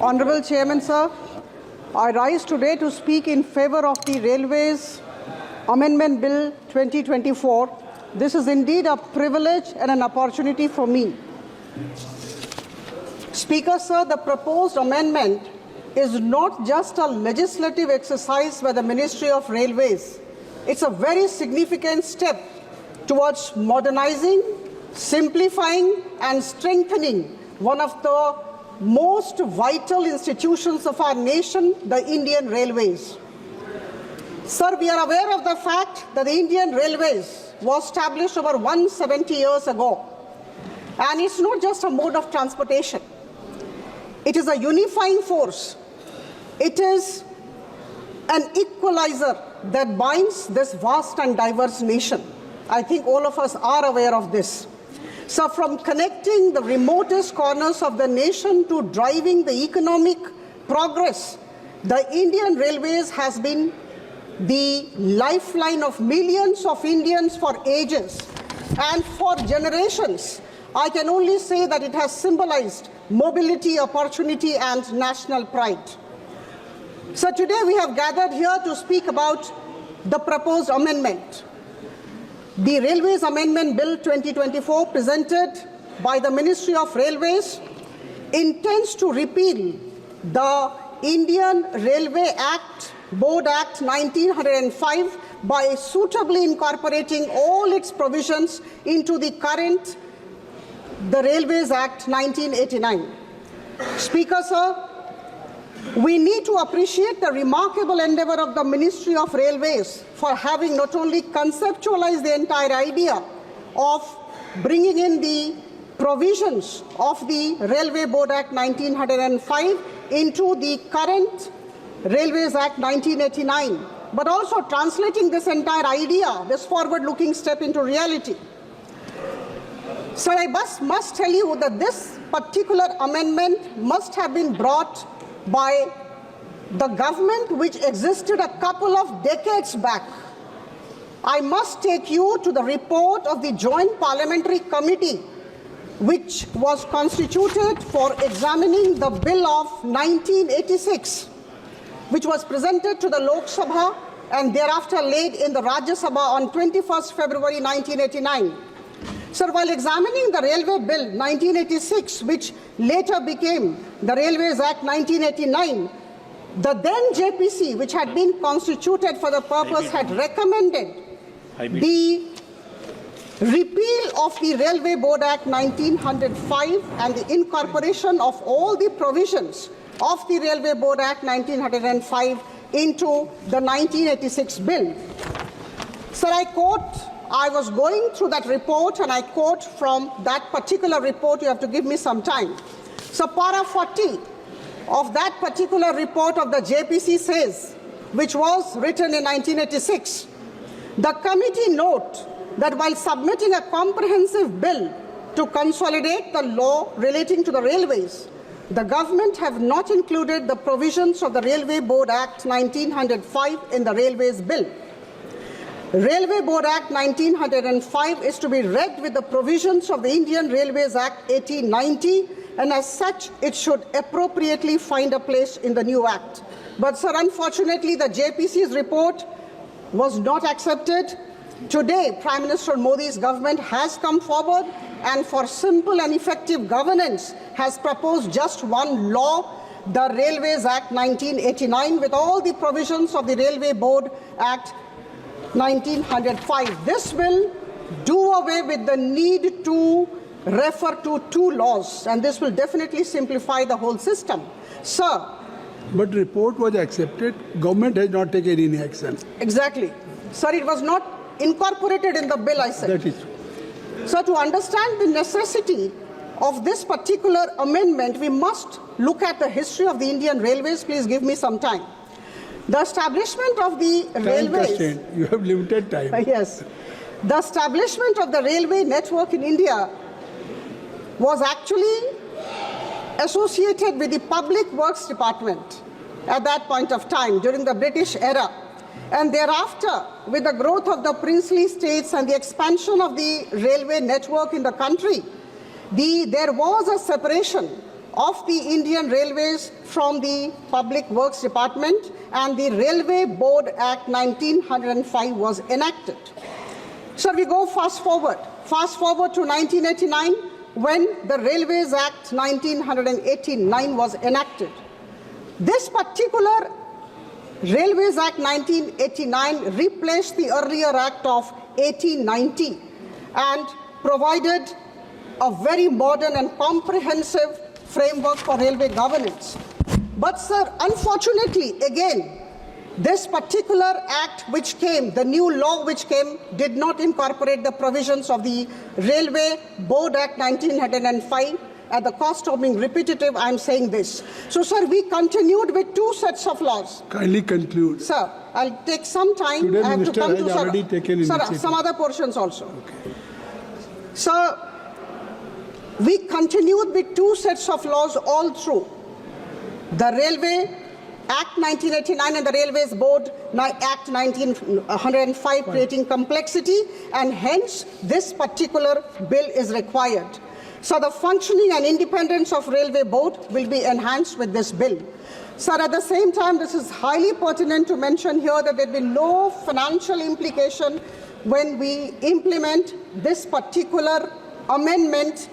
Honorable Chairman, sir, I rise today to speak in favor of the Railways Amendment Bill 2024. This is indeed a privilege and an opportunity for me. Speaker, sir, the proposed amendment is not just a legislative exercise by the Ministry of Railways. It's a very significant step towards modernizing, simplifying and strengthening one of the most vital institutions of our nation, the Indian Railways. Sir, we are aware of the fact that the Indian Railways was established over 170 years ago. And it's not just a mode of transportation. It is a unifying force. It is an equalizer that binds this vast and diverse nation. I think all of us are aware of this. So from connecting the remotest corners of the nation to driving the economic progress, the Indian Railways has been the lifeline of millions of Indians for ages. And for generations, I can only say that it has symbolized mobility, opportunity, and national pride. So today we have gathered here to speak about the proposed amendment. The Railways Amendment Bill 2024 presented by the Ministry of Railways intends to repeal the Indian Railway Act, Board Act 1905 by suitably incorporating all its provisions into the Railways Act 1989. Speaker, sir, we need to appreciate the remarkable endeavor of the Ministry of Railways for having not only conceptualized the entire idea of bringing in the provisions of the Railway Board Act 1905 into the current Railways Act 1989, but also translating this entire idea, this forward-looking step into reality. So I must tell you that this particular amendment must have been brought by the government which existed a couple of decades back. I must take you to the report of the Joint Parliamentary Committee which was constituted for examining the Bill of 1986, which was presented to the Lok Sabha and thereafter laid in the Rajya Sabha on 21st February 1989. Sir, while examining the Railway Bill 1986, which later became the Railways Act 1989, the then JPC, which had been constituted for the purpose, had recommended the repeal of the Railway Board Act 1905 and the incorporation of all the provisions of the Railway Board Act 1905 into the 1986 bill. Sir, I was going through that report and I quote from that particular report. You have to give me some time. So para 40 of that particular report of the JPC says, which was written in 1986, the committee note that while submitting a comprehensive bill to consolidate the law relating to the railways, the government have not included the provisions of the Railway Board Act 1905 in the Railways Bill. Railway Board Act 1905 is to be read with the provisions of the Indian Railways Act 1890, and as such, it should appropriately find a place in the new Act. But, sir, unfortunately, the JPC's report was not accepted. Today, Prime Minister Modi's government has come forward and for simple and effective governance has proposed just one law, the Railways Act 1989, with all the provisions of the Railway Board Act 1905. This will do away with the need to refer to two laws, and this will definitely simplify the whole system. Sir. But report was accepted. Government has not taken any action. Exactly. Sir, it was not incorporated in the bill, I said. That is true. So to understand the necessity of this particular amendment, we must look at the history of the Indian Railways. Please give me some time. The establishment of the railways. You have limited time. Yes. The establishment of the railway network in India was actually associated with the Public Works Department at that point of time during the British era. And thereafter, with the growth of the princely states and the expansion of the railway network in the country, there was a separation of the Indian Railways from the Public Works Department, and the Railway Board Act 1905 was enacted. So we go fast forward to 1989, when the Railways Act 1989 was enacted. This particular Railways Act 1989 replaced the earlier Act of 1890 and provided a very modern and comprehensive framework for railway governance. But sir, unfortunately, again, this particular act which came, the new law which came, did not incorporate the provisions of the Railway Board Act 1905. At the cost of being repetitive, I am saying this. So, sir, we continued with two sets of laws. Kindly conclude. Sir, I'll take some time. Today, I have Minister to come has to already taken sir, initiative. some other portions also. Okay. Sir, we continued with two sets of laws all through. The Railway Act 1989 and the Railways Board Act 1905, creating complexity, and hence this particular bill is required. So the functioning and independence of Railway Board will be enhanced with this bill. Sir, at the same time, this is highly pertinent to mention here that there will be no financial implication when we implement this particular amendment,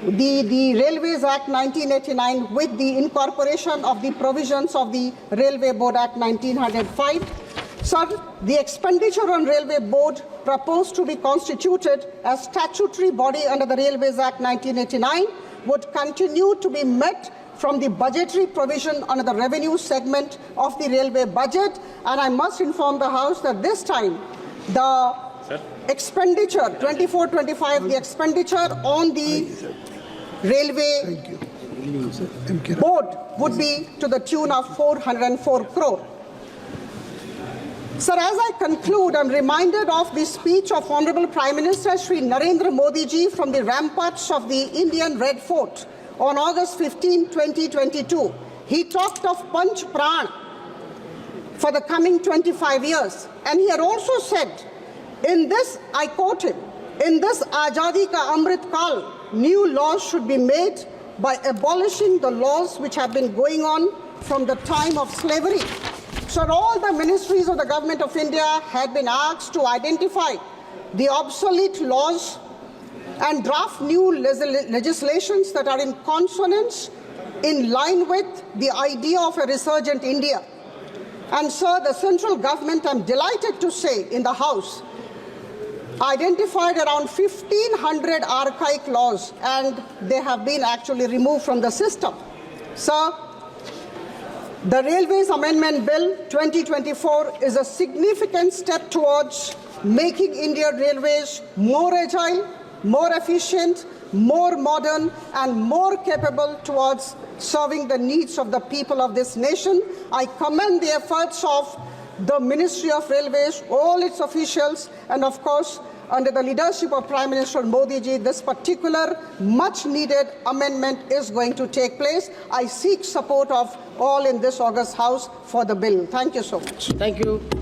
the Railways Act 1989, with the incorporation of the provisions of the Railway Board Act 1905. Sir, the expenditure on Railway Board proposed to be constituted as statutory body under the Railways Act 1989 would continue to be met from the budgetary provision under the revenue segment of the railway budget. And I must inform the House that this time the expenditure, 24-25, the expenditure on the Railway Board would be to the tune of 404 crore. Sir, as I conclude, I'm reminded of the speech of Honorable Prime Minister Shri Narendra Modi ji from the ramparts of the Indian Red Fort on August 15, 2022. He talked of Panch Pran for the coming 25 years. And he had also said, in this, I quote him, in this Azadi Ka Amrit Kal, new laws should be made by abolishing the laws which have been going on from the time of slavery. So all the ministries of the Government of India had been asked to identify the obsolete laws and draft new legislations that are in consonance, in line with the idea of a resurgent India. And sir, the central government, I'm delighted to say, in the House, identified around 1,500 archaic laws, and they have been actually removed from the system. Sir, the Railways Amendment Bill 2024 is a significant step towards making Indian Railways more agile, more efficient, more modern, and more capable towards serving the needs of the people of this nation. I commend the efforts of the Ministry of Railways, all its officials, and of course, under the leadership of Prime Minister Modi ji, this particular much-needed amendment is going to take place. I seek support of all in this august House for the bill. Thank you so much. Thank you.